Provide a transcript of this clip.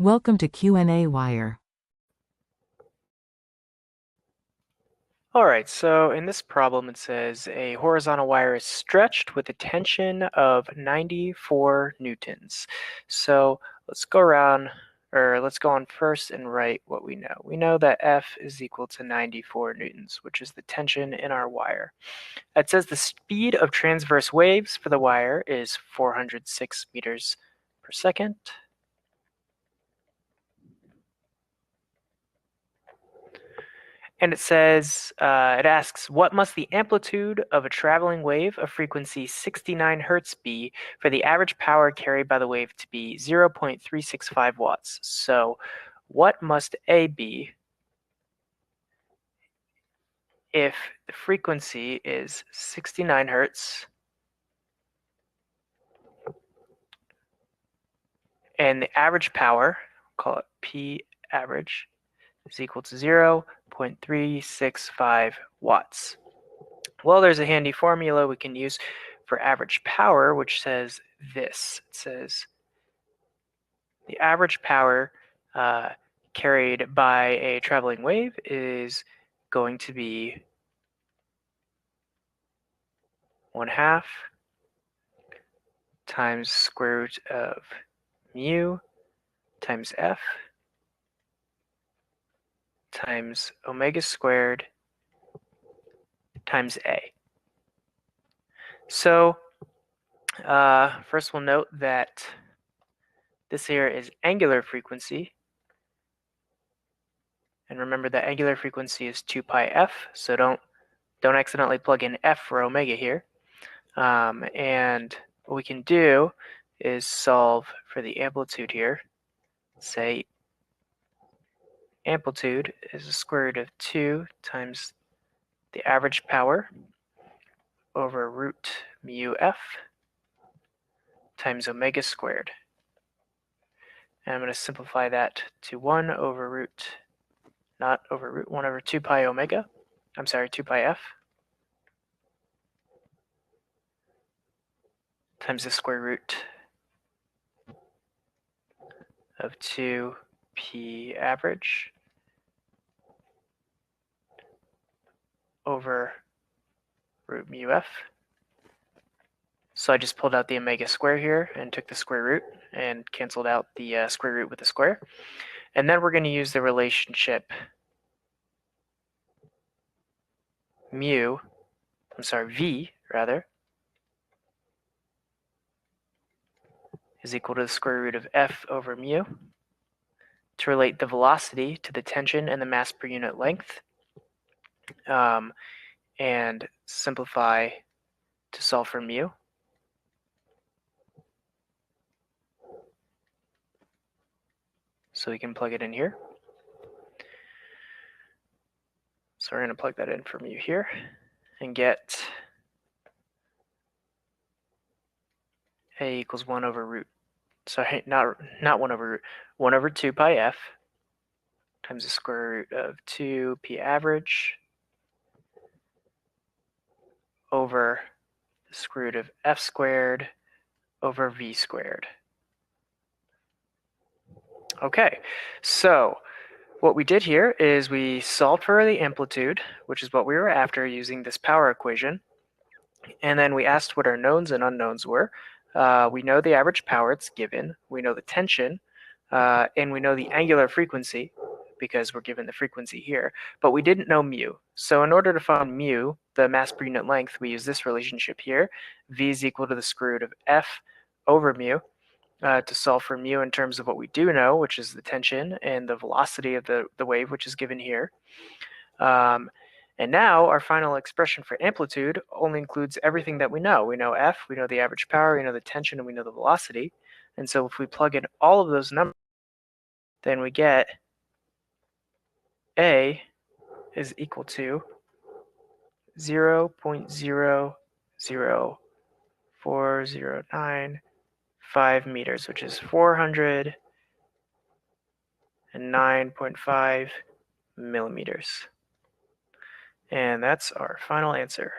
Welcome to qnawire. Alright, so in this problem it says a horizontal wire is stretched with a tension of 94 newtons. So let's go on first and write what we know. We know that F is equal to 94 newtons, which is the tension in our wire. It says the speed of transverse waves for the wire is 406 meters per second. And it says, it asks, what must the amplitude of a traveling wave of frequency 69 hertz be for the average power carried by the wave to be 0.365 watts? So what must A be if the frequency is 69 hertz and the average power, call it P average, is equal to 0.365 watts? Well, there's a handy formula we can use for average power, which says this. It says the average power carried by a traveling wave is going to be 1/2 times square root of mu times F times omega squared times A. So first we'll note that this here is angular frequency. And remember that angular frequency is 2 pi f, so don't accidentally plug in f for omega here. And what we can do is solve for the amplitude here. Say amplitude is the square root of 2 times the average power over root mu f times omega squared. And I'm going to simplify that to 1 over 2 pi omega. I'm sorry, 2 pi f times the square root of 2 p average over root mu f. So I just pulled out the omega square here and took the square root and canceled out the square root with the square. And then we're going to use the relationship v rather, is equal to the square root of f over mu to relate the velocity to the tension and the mass per unit length, and simplify to solve for mu. So we can plug it in here. So we're going to plug that in for mu here and get A equals 1 over root. Sorry, not 1 over root. 1 over 2 pi f times the square root of 2 p average over the square root of f squared over v squared. Okay, so what we did here is we solved for the amplitude, which is what we were after using this power equation, and then we asked what our knowns and unknowns were. We know the average power, it's given. We know the tension, and we know the angular frequency because we're given the frequency here, but we didn't know mu. So in order to find mu, the mass per unit length, we use this relationship here. V is equal to the square root of f over mu to solve for mu in terms of what we do know, which is the tension and the velocity of the wave, which is given here. And now our final expression for amplitude only includes everything that we know. We know f, we know the average power, we know the tension, and we know the velocity. And so if we plug in all of those numbers, then we get A is equal to 0.00409 meters, which is 409.5 millimeters. And that's our final answer.